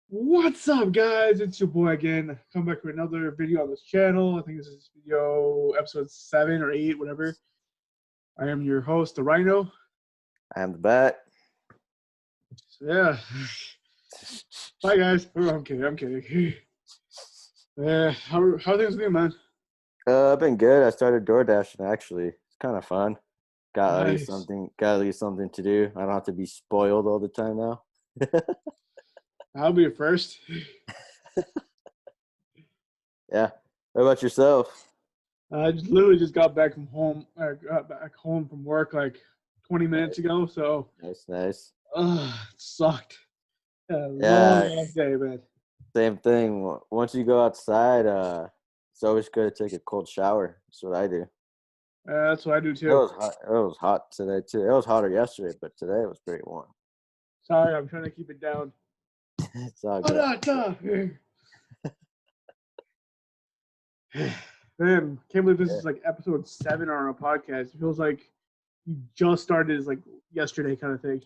What's up, guys? It's your boy again. Come back with another video on this channel. I think this is video episode 7 or 8, whatever. I am your host, the Rhino. I'm the bat. So, yeah. Bye, guys. Oh, I'm kidding. Yeah, how things been, man? I've been good. I started door dashing actually. It's kind of fun. Got at least Nice. something. Got at least something to do. I don't have to be spoiled all the time now. I'll be your first. Yeah. What about yourself? I literally just got back from home. I got back home from work like 20 minutes Nice, ago. So, nice. it sucked. A Yeah, long ass day, man. same thing. Once you go outside, it's always good to take a cold shower. That's what I do. That's what I do It too. was hot. It was hot today too. It was hotter yesterday, but today it was pretty warm. Sorry, I'm trying to keep it down. It's all Oh, good. Man, can't believe this Yeah. is like episode 7 on our podcast. It feels like you just started as like yesterday kind of thing.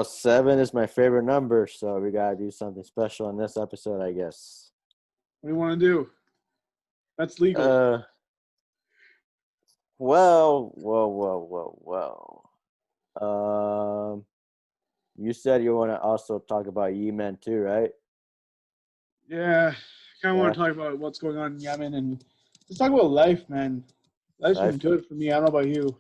7 is my favorite number, so we gotta do something special in this episode, I guess. What do you want to do? That's legal. Uh, well. You said you want to also talk about Yemen too, right? Yeah, kind of want Yeah, to talk about what's going on in Yemen and let's talk about life, man. Life's been life, good for me. I don't know about you.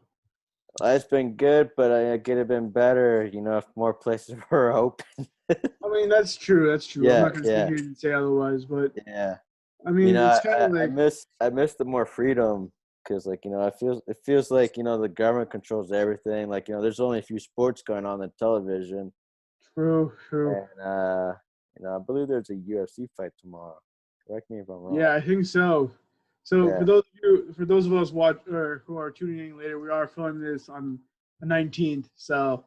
life's been good, but it could have been better. If more places were open. I mean, that's true. That's true. I'm Yeah, not going to sit yeah, here and say otherwise, but yeah. I mean, it's kind I, of I like miss I miss the more freedom because it feels like the government controls everything. There's only a few sports going on television, true. and I believe there's a UFC fight tomorrow. Correct me if I'm wrong. Yeah, I think so. So Yeah, for those of us watch or who are tuning in later, we are filming this on the 19th. So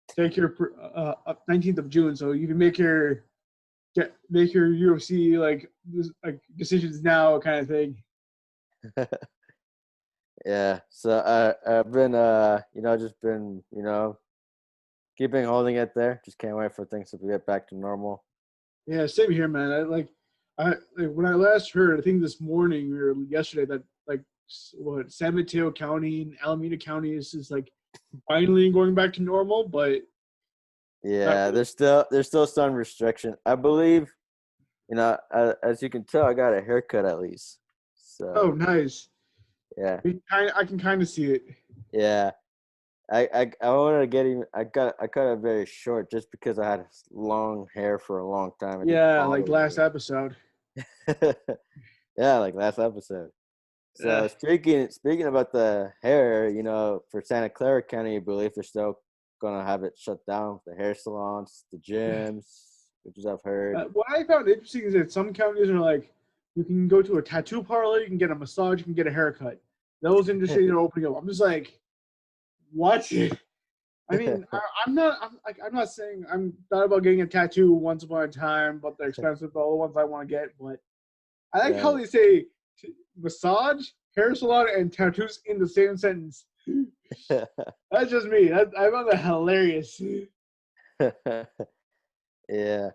take your 19th of June. So you can make your UFC like decisions now, kind of thing. yeah. So I've been just been keeping holding it there. Just can't wait for things to get back to normal. Yeah, same here, man. I when I last heard, I think this morning or yesterday that what San Mateo County and Alameda County is just like finally going back to normal, but not Yeah, really. there's still some restriction. I believe as you can tell, I got a haircut at least. Oh, So nice. yeah, I can kind of see it. yeah. I wanted to get even. I cut it very short just because I had long hair for a long time. It just Yeah, like bothered last me. episode. Yeah, like last episode. Yeah. So speaking about the hair, for Santa Clara County, I believe they're still gonna have it shut down. The hair salons, the gyms, which is I've heard. What I found interesting is that some counties are like, you can go to a tattoo parlor, you can get a massage, you can get a haircut. Those industries are opening up. I'm just like, what? I mean, I'm not saying I'm not about getting a tattoo once upon a time, but they're expensive. The other ones I want to get, but I like how Right. they say massage, hair salon, and tattoos in the same sentence. That's just me. I found that hilarious. Yeah.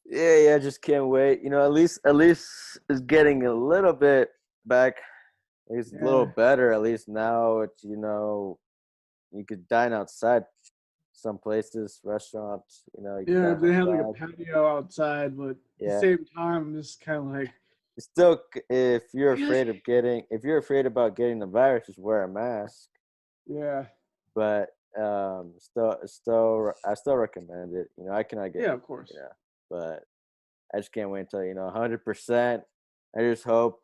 Yeah. Just can't wait. At least it's getting a little bit back. It's a little Yeah, better. At least now it's you could dine outside. Some places, restaurants, you can yeah. dine They have like a outside. patio outside, but at the Yeah. same time, I'm just kind of like, Still, if you're I guess, about getting the virus, just wear a mask. yeah, But I still recommend it. I cannot get, yeah, of course. but I just can't wait until 100%. I just hope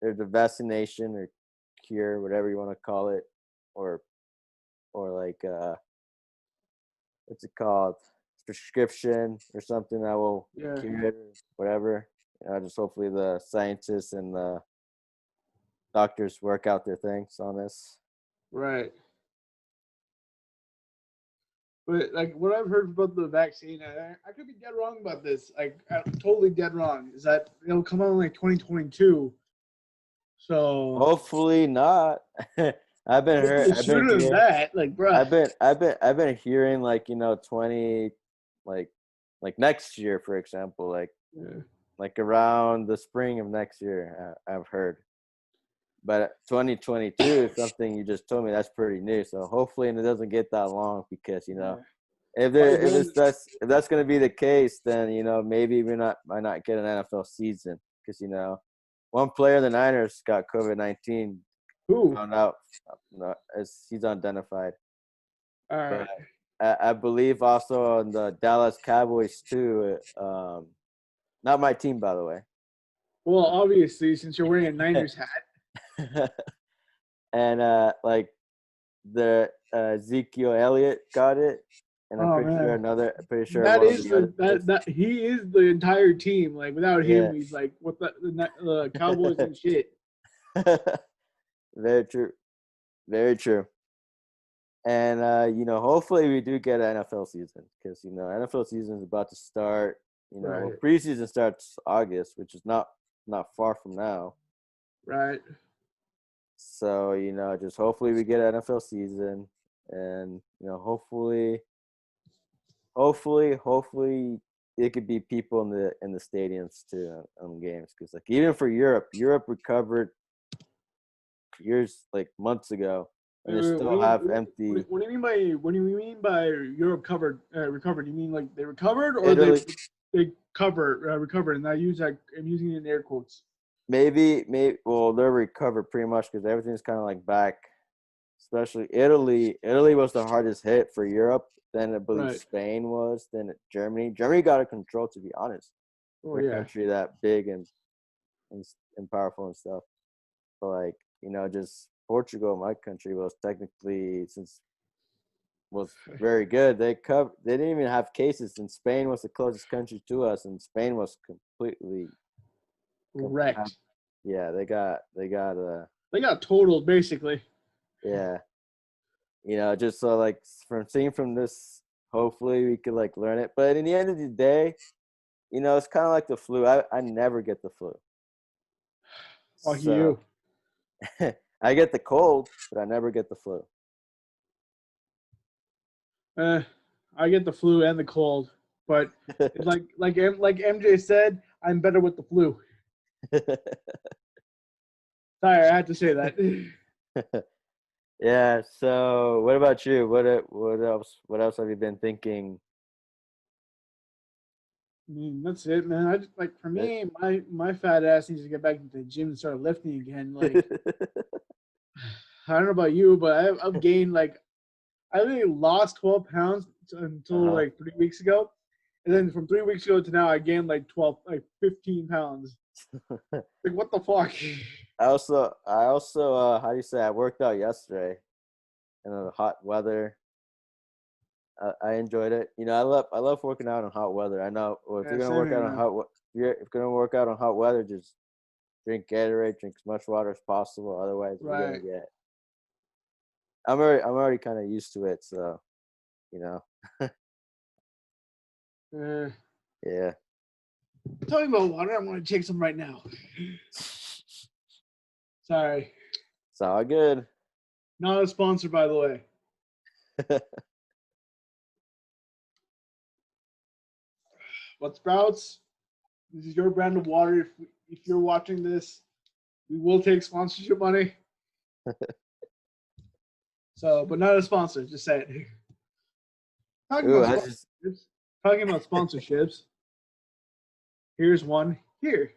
there's a vaccination or cure, whatever you want to call it, or like what's it called, prescription or something that will Yeah, cure it, or whatever. Just hopefully the scientists and the doctors work out their things on this. right. But like what I've heard about the vaccine, I could be dead wrong about this. Like I'm totally dead wrong. Is that it'll come out in like 2022? So Hopefully not. I've been heard. hopefully sooner than that. Like, bruh. I've been hearing like 20. like next year, for example, Yeah. like around the spring of next year. I've heard. But 2022 is something you just told me that's pretty new. So hopefully, and it doesn't get that long because Yeah. By if then, that's going to be the case, then maybe might not get an NFL season because one player in the Niners got COVID-19. who? Found out, as he's unidentified. All But right. I believe also on the Dallas Cowboys too. Not my team, by the way. Well, obviously, since you're wearing a Niners hat. And like the Ezekiel Elliott got it, and I'm Oh pretty sure man. pretty sure That one of is the other. that he is the entire team. Like without him, Yeah, he's like what the Cowboys and shit. very true, very true. And hopefully we do get an NFL season because NFL season is about to start. Right. Preseason starts August, which is not far from now. Right. So just hopefully we get an NFL season, and hopefully it could be people in the stadiums too on games because like even for Europe recovered years like months ago and they still have empty. What do you mean by Europe recovered? You mean like they recovered or Italy, they recovered? And I'm using it in air quotes. maybe well they're recovered pretty much because everything's kind of like back. Especially Italy was the hardest hit for Europe. Then I believe Right. Spain was. Then Germany. Germany got it control, to be honest. Oh For a yeah. country that big and powerful and stuff. But like just Portugal, my country, was technically was very good. They didn't even have cases, and Spain was the closest country to us, and Spain was completely. Wrecked. Yeah, they got They got totaled basically. yeah. Just so like from seeing from this, hopefully we could like learn it. But in the end of the day, it's kind of like the flu. I never get the flu. Fuck So you. I get the cold, but I never get the flu. I get the flu and the cold, but it's like MJ said, I'm better with the flu. Sorry, I had to say that. Yeah. So what about you? What else? What else have you been thinking? I mean, that's it, man. I just like for me, my fat ass needs to get back into the gym and start lifting again. Like I don't know about you, but I've gained like I only lost 12 pounds until like 3 weeks ago, and then from 3 weeks ago to now, I gained like 15 pounds. Like what the fuck? I also how do you say I worked out yesterday in the hot weather. I enjoyed it. I love working out in hot weather. I know if Yeah, you're gonna same work here, out in man. if you're gonna work out in hot weather, just drink Gatorade, drink as much water as possible. Otherwise, you're gonna Right. get. I'm already kind of used to it, so you know. Yeah. Talking about water, I'm gonna take some right now. Sorry, It's all good. not a sponsor, by the way. But Sprouts, this is your brand of water. If you're watching this, we will take sponsorship money. So, but not a sponsor. Just say it. Talking Ooh, about that's just sponsorships. Talking about sponsorships. Here's one here.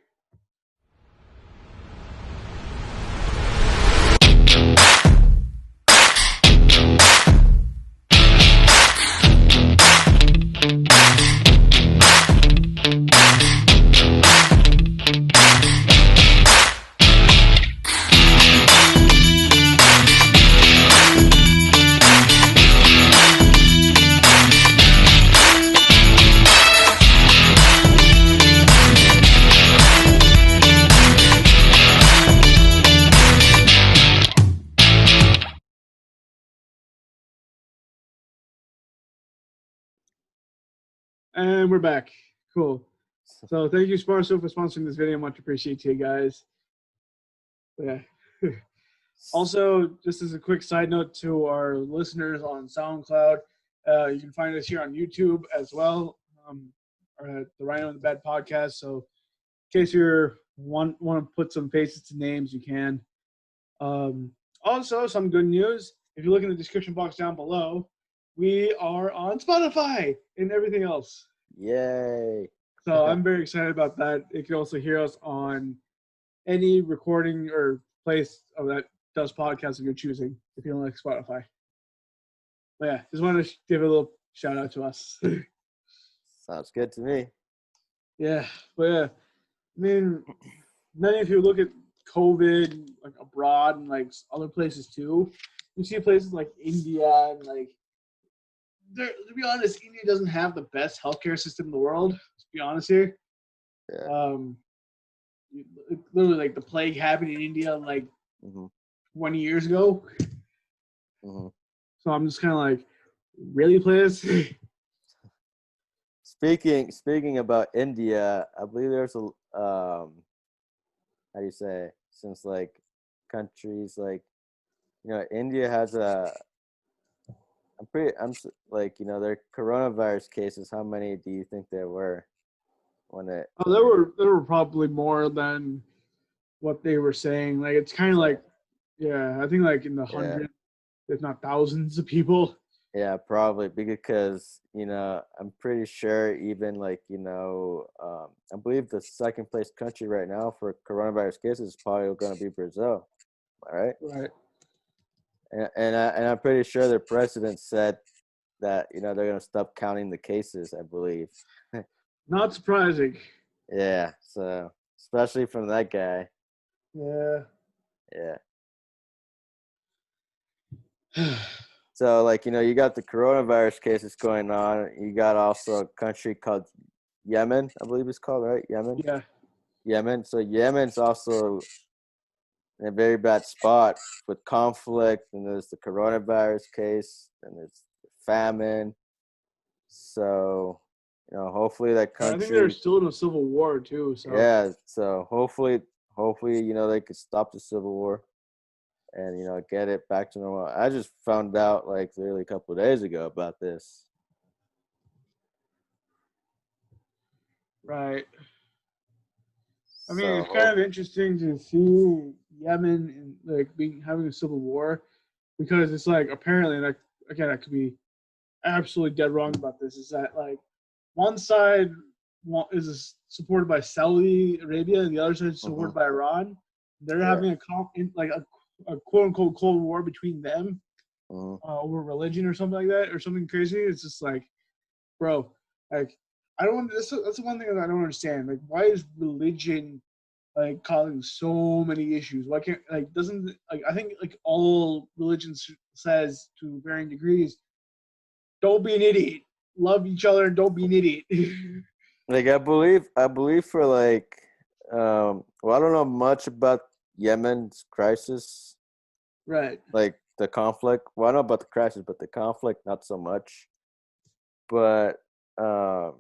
And we're back. Cool. So thank you, Sparso, for sponsoring this video. Much appreciate you guys. Yeah. Also, just as a quick side note to our listeners on SoundCloud, you can find us here on YouTube as well. the Rhino and the Bad podcast. So in case you want to put some faces to names, you can. Also, some good news. If you look in the description box down below, we are on Spotify and everything else. Yay! So I'm very excited about that. You can also hear us on any recording or place of that does podcasts of your choosing if you don't like Spotify. But yeah, just wanted to give a little shout out to us. Sounds good to me. Yeah, but yeah, I mean, then if you look at COVID like abroad and like other places too, you see places like India and like. To be honest, India doesn't have the best healthcare system in the world. Let's be honest here. Yeah. Literally, like the plague happened in India like Mm-hmm. 20 years ago. Mm-hmm. So I'm just kind of like, really, please? Speaking about India, I believe there's a how do you say, since like countries like India has like their coronavirus cases. How many do you think there were when it? There were probably more than what they were saying. Like it's kind of like, yeah, I think like in the hundreds, if not thousands of people. Yeah, probably because I'm pretty sure even like I believe the second place country right now for coronavirus cases is probably going to be Brazil. All right. Right. And I'm pretty sure their president said that they're going to stop counting the cases, I believe. Not surprising. Yeah, so especially from that guy. Yeah. Yeah. So like you got the coronavirus cases going on. You got also a country called Yemen, I believe it's called, right? Yemen. Yeah. Yemen. So Yemen's also in a very bad spot with conflict, and there's the coronavirus case, and there's famine. So hopefully that I think they're country. still in a civil war too. So Yeah. So hopefully they could stop the civil war and get it back to normal. I just found out like literally a couple of days ago about this. right. I mean, it's kind So of interesting to see Yemen and like having a civil war because it's like apparently like again I could be absolutely dead wrong about this. Is that like one side is supported by Saudi Arabia and the other side is supported by Iran. They're yeah. having a quote unquote cold war between them Mm-hmm. over religion or something like that or something crazy. It's just like, bro, like I don't. That's the one thing that I don't understand. Like, why is religion like causing so many issues? Why can't like doesn't like I think like all religions says to varying degrees, don't be an idiot. Love each other and don't be an idiot. Like I believe for like well, I don't know much about Yemen's crisis, right. like the conflict. Well, I know about the crisis, but the conflict not so much. But um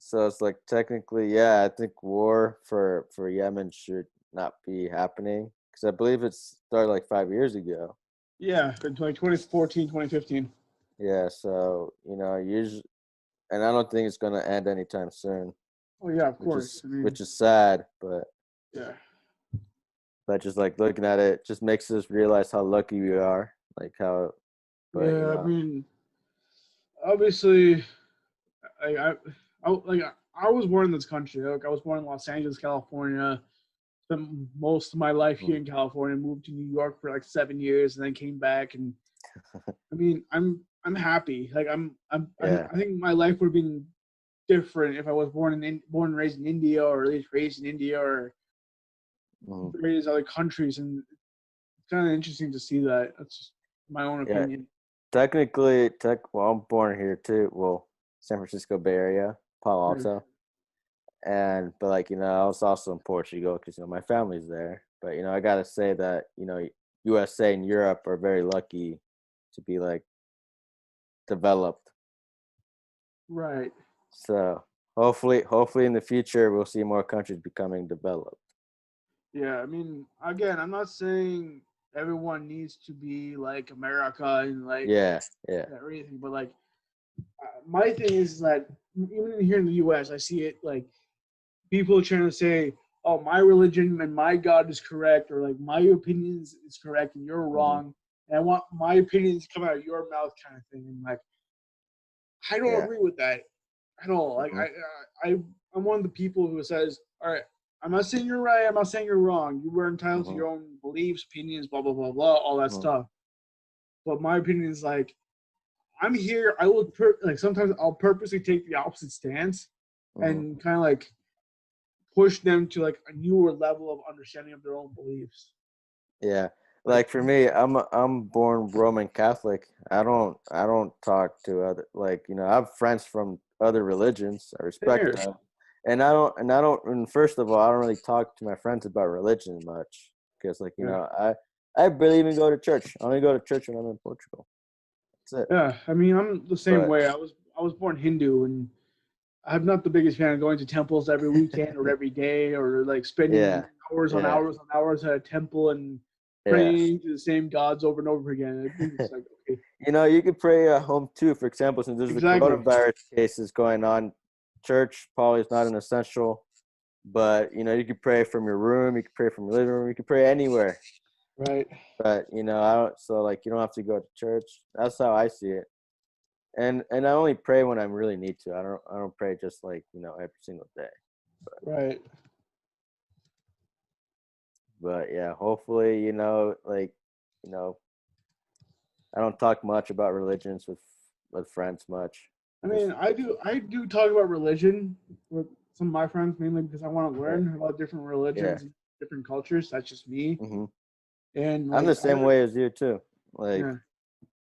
so it's like technically, yeah, I think war for Yemen should not be happening because I believe it started like 5 years ago. Yeah, in 2014, 2015. Yeah, so usually, and I don't think it's gonna end anytime soon, Oh yeah, of which course. is I mean, which is sad, but yeah. just like looking at it just makes us realize how lucky we are, like how, but Yeah, I mean, obviously, like I was born in this country. Like I was born in Los Angeles, California. Spent most of my life here mm, in California. Moved to New York for like 7 years, and then came back. And I mean, I'm happy. Like yeah, I think my life would have been different if I was born and raised in India, or at least raised in India, or mm, various other countries. And it's kind of interesting to see that. That's just my own yeah. opinion. Well, I'm born here too. Well, San Francisco Bay Area, Palo Right. Alto, but like I was also in Portugal because my family's there. But I gotta say that USA and Europe are very lucky to be like developed. Right. So hopefully in the future we'll see more countries becoming developed. Yeah. I mean, again, I'm not saying everyone needs to be like America and like Yeah, yeah, everything, but like my thing is that even here in the U.S., I see it like people trying to say, "Oh, my religion and my God is correct," or like my opinion is correct and you're Hmm. wrong, and I want my opinions to come out of your mouth, kind of thing. And like, I don't Yeah. agree with that at all. Like, Hmm. I'm one of the people who says, "All right, I'm not saying you're right. I'm not saying you're wrong. You were entitled to Hmm. your own beliefs, opinions, blah blah blah blah, all that Hmm. stuff." But my opinion is like, I'm here. I will like sometimes I'll purposely take the opposite stance Hmm. and kind of like push them to like a newer level of understanding of their own beliefs. Yeah. Like, Like for me, I'm born Roman Catholic. I don't talk to other, like, I have friends from other religions. I respect here, them. And first of all, I don't really talk to my friends about religion much because, like, yeah, I barely even go to church. I only go to church when I'm in Portugal. That's it. yeah. I mean, I'm the same But way. I was born Hindu, and I'm not the biggest fan of going to temples every weekend or every day or like spending yeah, hours on yeah, hours on hours at a temple and yeah. praying to the same gods over and over again. I think it's like okay, You could pray at home too. For example, since there's the exactly, coronavirus cases going on, church probably is not an essential. But you could pray from your room, you could pray from your living room, you could pray anywhere. right? But I don't. So like, you don't have to go to church. That's how I see it. And I only pray when I really need to. I don't pray just like every single day. Right. But yeah, hopefully like you know I don't talk much about religions with friends much. I Just mean, I do talk about religion with some of my friends mainly because I want to yeah, learn about different yeah. religions and different cultures. That's just me. Hmm. And I'm like the same way as you too. Like yeah,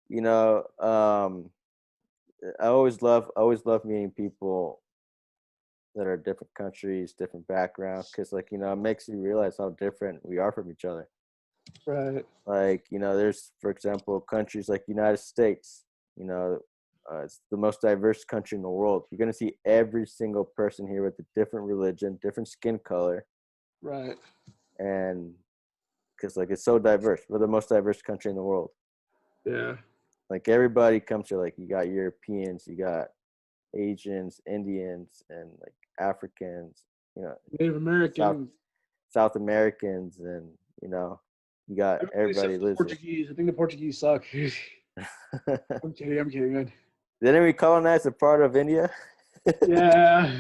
you know, um, I always love meeting people that are different countries, different backgrounds, because like it makes you realize how different we are from each other. right, Like there's, for example, countries like United States. You know, it's the most diverse country in the world. You're gonna see every single person here with a different religion, different skin color, right. and because like it's so diverse. We're the most diverse country in the world. Yeah. Like everybody comes here. Like you got Europeans, you got Asians, Indians, and like Africans. You know, Native South Americans, South Americans, and you know, you got everybody everybody except for the lives here. Portuguese. I think the Portuguese suck. I'm kidding. I'm kidding. Man. Didn't we colonize a part of India? Yeah,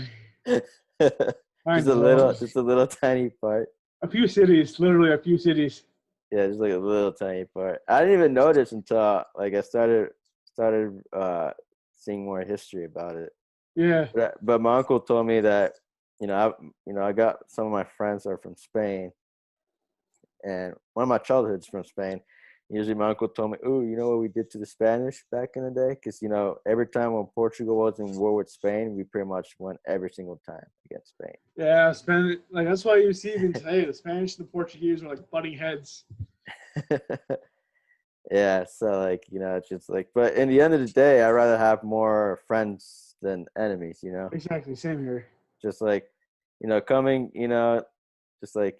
I know. Just a little tiny part. A few cities, literally a few cities. Yeah, just like a little tiny part. I didn't even notice until like I started seeing more history about it. Yeah. But my uncle told me that I got some of my friends are from Spain, and one of my childhoods from Spain. Usually, my uncle told me, "Oh, you know what we did to the Spanish back in the day? Because every time when Portugal was in war with Spain, we pretty much won every single time against Spain." Yeah, Spanish. Like that's why you see even today the Spanish and the Portuguese are like butting heads. Yeah, so like it's just like, but in the end of the day, I'd rather have more friends than enemies. Exactly, same here. Just like coming, just like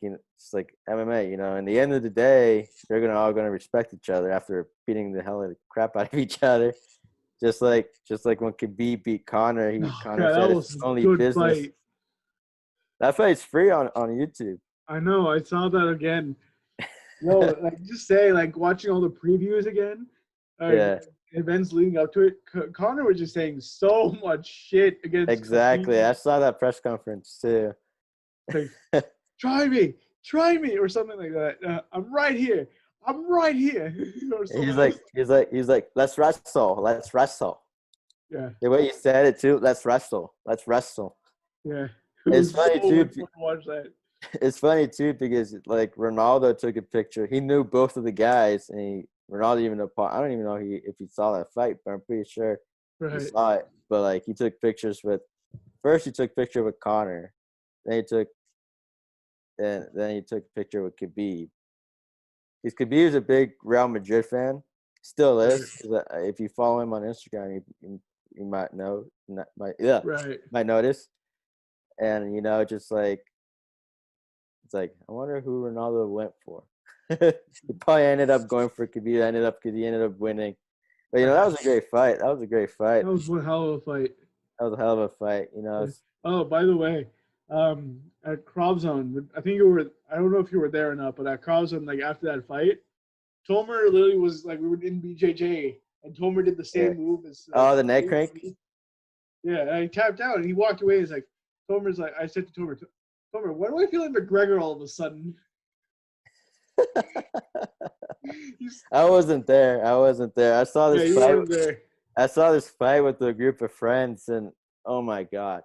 MMA. In the end of the day, they're all gonna respect each other after beating the hell out of the crap out of each other. Just like when Khabib beat Connor, Oh Connor god, that said it's was his a only good business. fight. That fight's free on YouTube. I know. I saw that again. No, like just say like watching all the previews again, like Yeah, events leading up to it. Connor was just saying so much shit against exactly. Khabib. I saw that press conference too. Like, try me, or something like that. I'm right here, or something. He's like, let's wrestle. Yeah, The way you said it too, let's wrestle, let's wrestle. yeah. It It's was funny so too. much fun to watch that. It's funny too because like Ronaldo took a picture. He knew both of the guys, and Ronaldo even I don't even know if he saw that fight, but I'm pretty sure he Right. saw it. But like he took pictures with first he took picture with Connor, then he took a picture with Khabib. Because Khabib is a big Real Madrid fan, still Right. is. 'Cause, if you follow him on Instagram, you might know, Right. might notice. And just like it's like I wonder who Ronaldo went for. He probably ended up going for Khabib. Ended up because he ended up winning. But you know, that was a great fight. That was a great fight. That was one hell of a fight. That was a hell of a fight. You know, Oh, by the way, at Crop Zone, I think you were. I don't know if you were there or not, but at Crop Zone, like after that fight, Tomer literally was like we were in BJJ, and Tomer did the yeah. same move as. Oh, the neck crank. Yeah, and he tapped out and he walked away. He's like, Tomer's like, I said to Tomer, Tomer, why do I feel like McGregor all of a sudden? I wasn't there. I saw this fight. There. I saw this fight with a group of friends, and oh my god,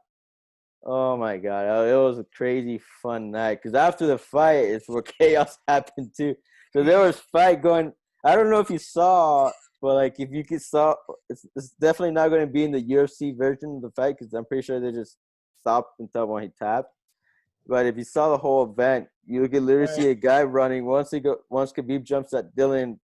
it was a crazy fun night. Because after the fight, it's where chaos happened too. So there was fight going. I don't know if you saw, but like if you could saw, it's definitely not going to be in the UFC version of the fight because I'm pretty sure they just stopped until when he tapped. But if you saw the whole event, you could literally see a guy running. Once Khabib jumps at Dillian,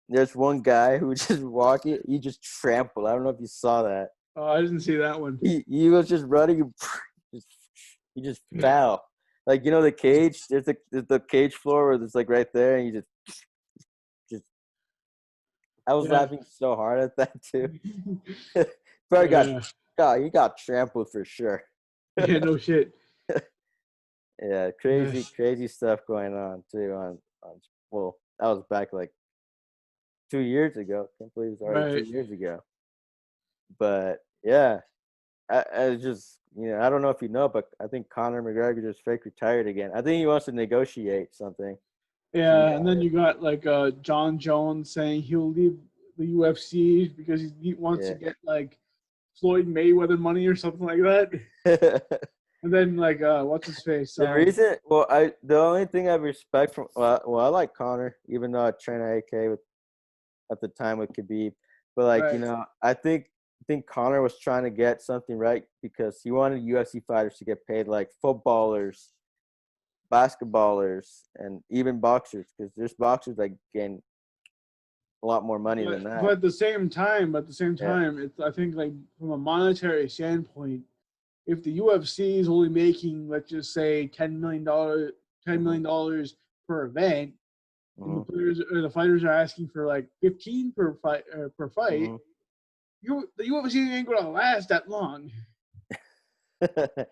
there's one guy who just walking. He just trampled. I don't know if you saw that. Oh, I didn't see that one. He was just running. And he just fell. Like, you know, the cage. There's the cage floor where it's like right there, and you just. I was laughing so hard at that too. Probably he got trampled for sure. Yeah, no shit. Yeah, crazy stuff going on too. Well, that was back like 2 years ago. Can't believe it's already 2 years ago. But yeah, I just I don't know if you know, but I think Conor McGregor just fake retired again. I think he wants to negotiate something. Yeah, and then you got like John Jones saying he'll leave the UFC because he wants to get like Floyd Mayweather money or something like that. And then like what's his face? The reason, the only thing I respect from I like Conor, even though I trained at AK at the time with Khabib, but like I think Conor was trying to get something right because he wanted UFC fighters to get paid like footballers, basketballers, and even boxers because there's boxers that gain a lot more money than that. But at the same time, it's I think like from a monetary standpoint, if the UFC is only making, let's just say, $10 million per event, and the players or the fighters are asking for like 15 per fight, the UFC ain't gonna last that long.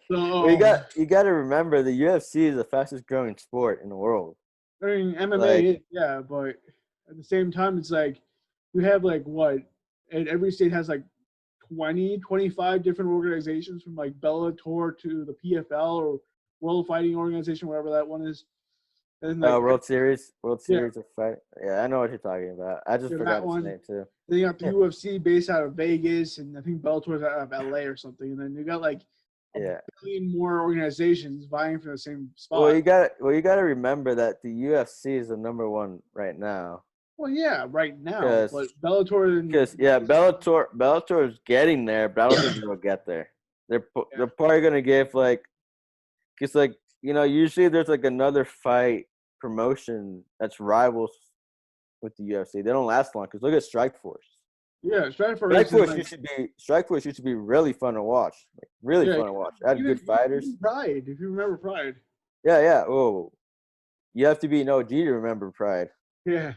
So you got to remember the UFC is the fastest growing sport in the world. I mean, MMA, but at the same time, it's like you have like and every state has like 25 different organizations from like Bellator to the PFL or World Fighting Organization, whatever that one is. And like, World Series of Fight. Yeah, I know what you're talking about. I just forgot his name too. Then you got the UFC based out of Vegas, and I think Bellator's out of LA or something. And then you got like a billion more organizations vying for the same spot. Well, you got to remember that the UFC is the number one right now. Well, yeah, right now, but Bellator. Bellator is getting there, but I don't think they'll get there. They're probably gonna give like, cause like usually there's like another fight promotion that's rivals with the UFC. They don't last long because look at Strikeforce. Yeah, Strikeforce used to be really fun to watch. Like really fun to watch. I had good fighters. Pride, if you remember Pride. Yeah. Oh, you have to be an OG to remember Pride. Yeah.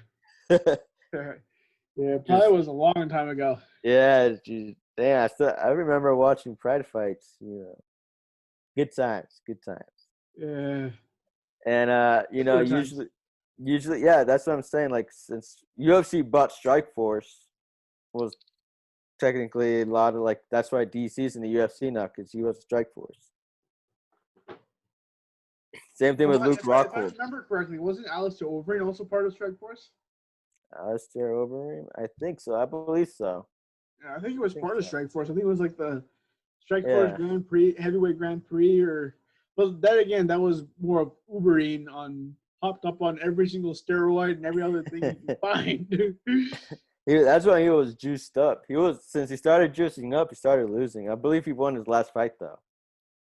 Yeah, Pride was a long time ago. Yeah, I remember watching Pride fights. Good times. Yeah. And usually, that's what I'm saying. Like since UFC bought Strikeforce, was technically a lot of like that's why DC's in the UFC now because he was Strikeforce. Same thing with Luke Rockhold. If I remember correctly, wasn't Alistair Overeem also part of Strikeforce? Alistair Overeem? I think so. I believe so. Yeah, I think it was part of Strikeforce. I think it was like the Strikeforce Grand Prix, heavyweight Grand Prix, but then again, that was more of Uberine hopped up on every single steroid and every other thing you can find. That's why he was juiced up. Since he started juicing up, he started losing. I believe he won his last fight though.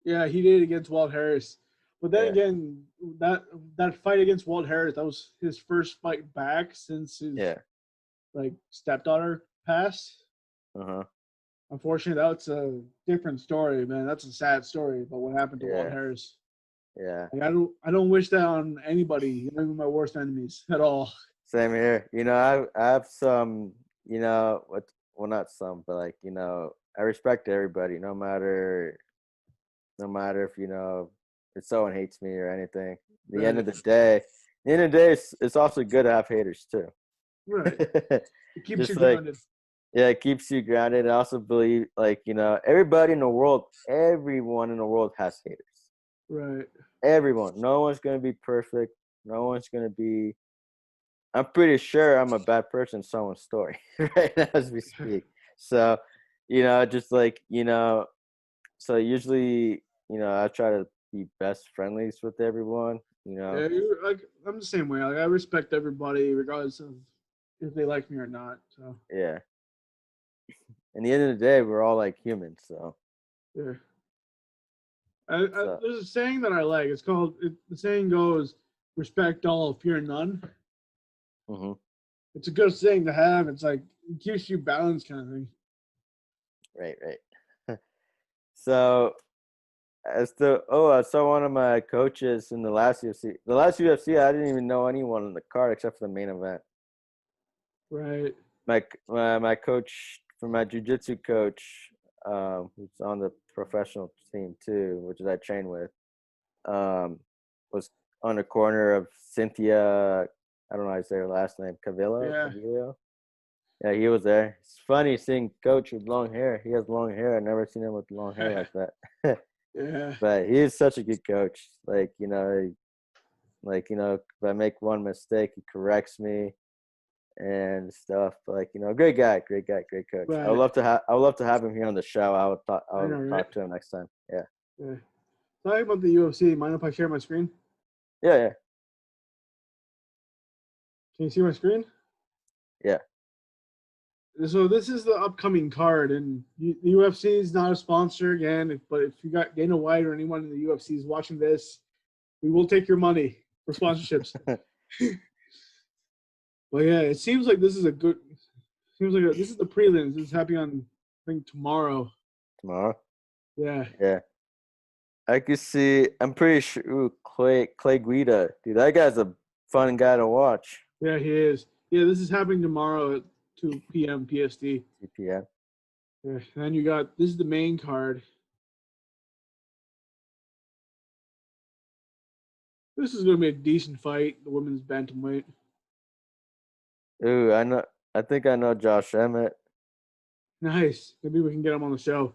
Yeah, he did against Walt Harris. But then again, that fight against Walt Harris, that was his first fight back since his stepdaughter passed. Unfortunately, that's a different story, man. That's a sad story about what happened to Walt Harris. Yeah. Like, I don't wish that on anybody, not even my worst enemies at all. Same here. I have some, well, not some, but like, I respect everybody, no matter if, if someone hates me or anything. At the end Right. of the day, it's also good to have haters too. Right. It keeps you Just like, grounded. yeah, it keeps you grounded. I also believe, like, everybody in the world, everyone in the world has haters. Right. Everyone. No one's going to be perfect. No one's going to be. I'm pretty sure I'm a bad person in someone's story right now as we speak. So, just like, so usually, I try to be best friendlies with everyone, Yeah, like I'm the same way. Like I respect everybody regardless of if they like me or not. So Yeah. In the end of the day, we're all like humans. So, yeah. so There's a saying that I like. The saying goes, "Respect all, fear none." hmm It's a good saying to have. It's like it keeps you balanced, kind of thing. right, right. So, I saw one of my coaches in the last UFC. The last UFC, I didn't even know anyone in the card except for the main event. Right. My coach, for my jiu-jitsu coach, who's on the professional team too, which is I train with, was on the corner of Cynthia. I don't know how to say her last name. Yeah. Cavillo. Yeah, he was there. It's funny seeing coach with long hair. He has long hair. I've never seen him with long hair like that. Yeah. But he is such a good coach. If I make one mistake, he corrects me and stuff. But great guy, great guy, great coach. Right. I would love to have him here on the show. I I know, would right? talk to him next time. Yeah. Yeah. Talking about the UFC, mind if I share my screen? Yeah, yeah. Can you see my screen? Yeah. So this is the upcoming card, and the UFC is not a sponsor again. But if you got Dana White or anyone in the UFC is watching this, we will take your money for sponsorships. But yeah, it seems like this is a good. Seems like this is the prelims. This is happening on I think tomorrow. Tomorrow. Yeah. Yeah. I could see. I'm pretty sure. Ooh, Clay Guida, dude, that guy's a fun guy to watch. Yeah, he is. Yeah, this is happening tomorrow at 2 p.m. PST. 2 p.m. Yeah. And then you got this is the main card. This is going to be a decent fight. The women's bantamweight. Ooh, I know. I think I know Josh Emmett. Nice. Maybe we can get him on the show.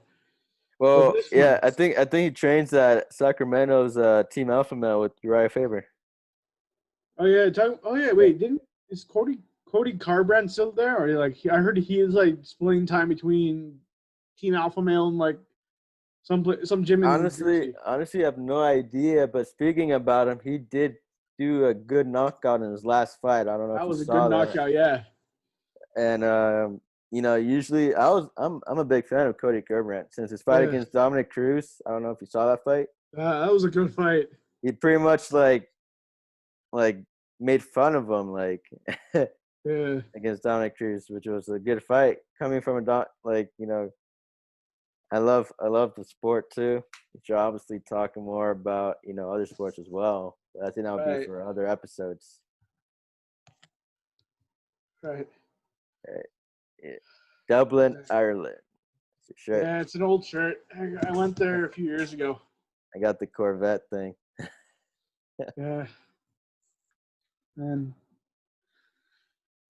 But Well, this yeah, one, I think he trains at Sacramento's Team Alpha Male with Uriah Faber. oh yeah, oh yeah, Yeah. wait, didn't is Cody Carbrand still there, or I heard he is like splitting time between Team Alpha Male and like some gym in New Honestly, Jersey. honestly, I have no idea. But speaking about him, he did do a good knockout in his last fight. I don't know if That you was a good saw that. knockout, yeah. And usually I'm a big fan of Cody Garbrandt since his fight Yeah, against Dominic Cruz. I don't know if you saw that fight. that was a good fight. He pretty much like made fun of him Yeah, against Dominic Cruz, which was a good fight coming from I love the sport too, which you're obviously talking more about other sports as well. But I think that would be right, for other episodes. right. Yeah. Dublin, Ireland. For sure. Yeah, it's an old shirt. I went there a few years ago. I got the Corvette thing. Yeah, and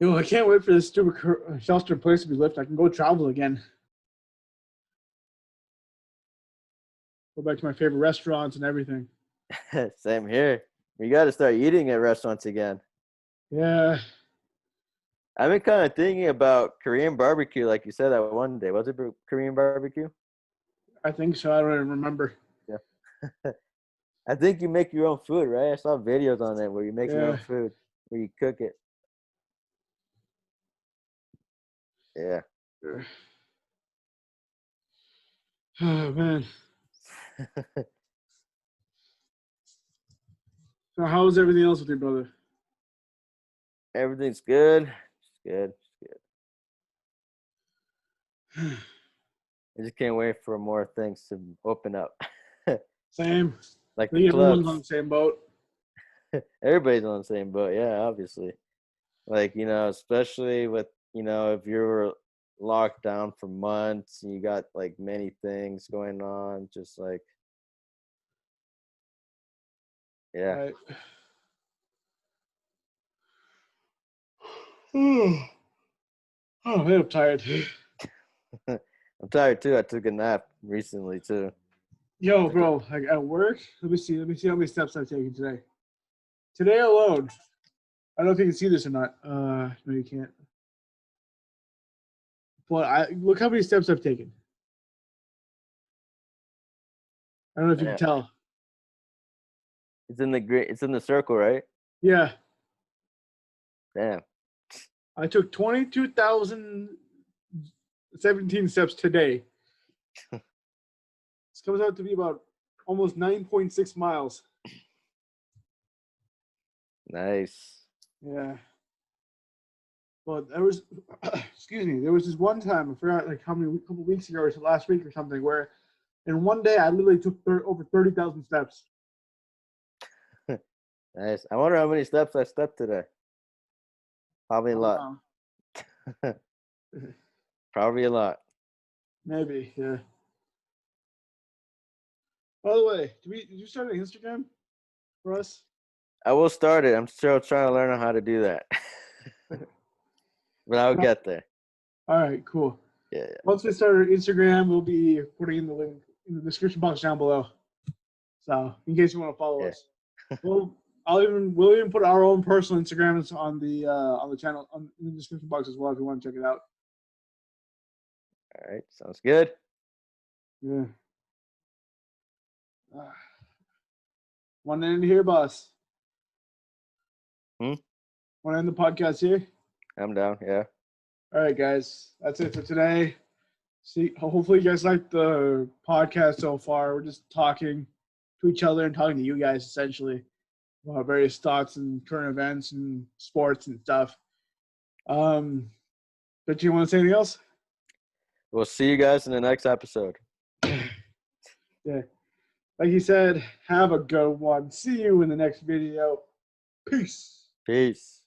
I can't wait for this stupid shelter place to be lifted. I can go travel again. Go back to my favorite restaurants and everything. Same here. We got to start eating at restaurants again. Yeah, I've been kind of thinking about Korean barbecue, like you said that one day. Was it Korean barbecue? I think so. I don't even remember. Yeah. I think you make your own food, right? I saw videos on it where you make your own Yeah. food, where you cook it. Yeah. Oh man. So how's everything else with your brother? Everything's good. It's good. It's good. I just can't wait for more things to open up. Same. Like I the think everyone's on clubs. the same boat. Everybody's on the same boat. Yeah, obviously. Like, especially with, if you're locked down for months and you got like many things going on, just like, yeah. Right. Oh, man, I'm tired. I'm tired too. I took a nap recently too. Yo, bro, like at work, let me see how many steps I've taken today. Today alone, I don't know if you can see this or not. No, you can't. But look how many steps I've taken. I don't know if you can Yeah. tell. It's in the green. It's in the circle, right? Yeah, Damn. I took 22,017 steps today. This comes out to be about almost 9.6 miles. Nice. Yeah. Well, there was, excuse me, there was this one time, I forgot like how many, couple weeks ago or last week or something, where in one day I literally took over 30,000 steps. Nice. I wonder how many steps I stepped today. Probably a lot. Probably a lot. Maybe, yeah. By the way, did you start an Instagram for us? I will start it. I'm still trying to learn how to do that. But I'll get there. All right, cool. Yeah. Once we start our Instagram, we'll be putting in the link in the description box down below. So in case you want to follow us, we'll even put our own personal Instagrams on the channel in the description box as well if you want to check it out. All right. Sounds good. Yeah. Want to end here, boss? Want to end the podcast here? I'm down. Yeah. All right, guys. That's it for today. Hopefully you guys liked the podcast so far. We're just talking to each other and talking to you guys essentially about various thoughts and current events and sports and stuff. But you want to say anything else? We'll see you guys in the next episode. Yeah. Like you said, have a good one. See you in the next video. Peace. Peace.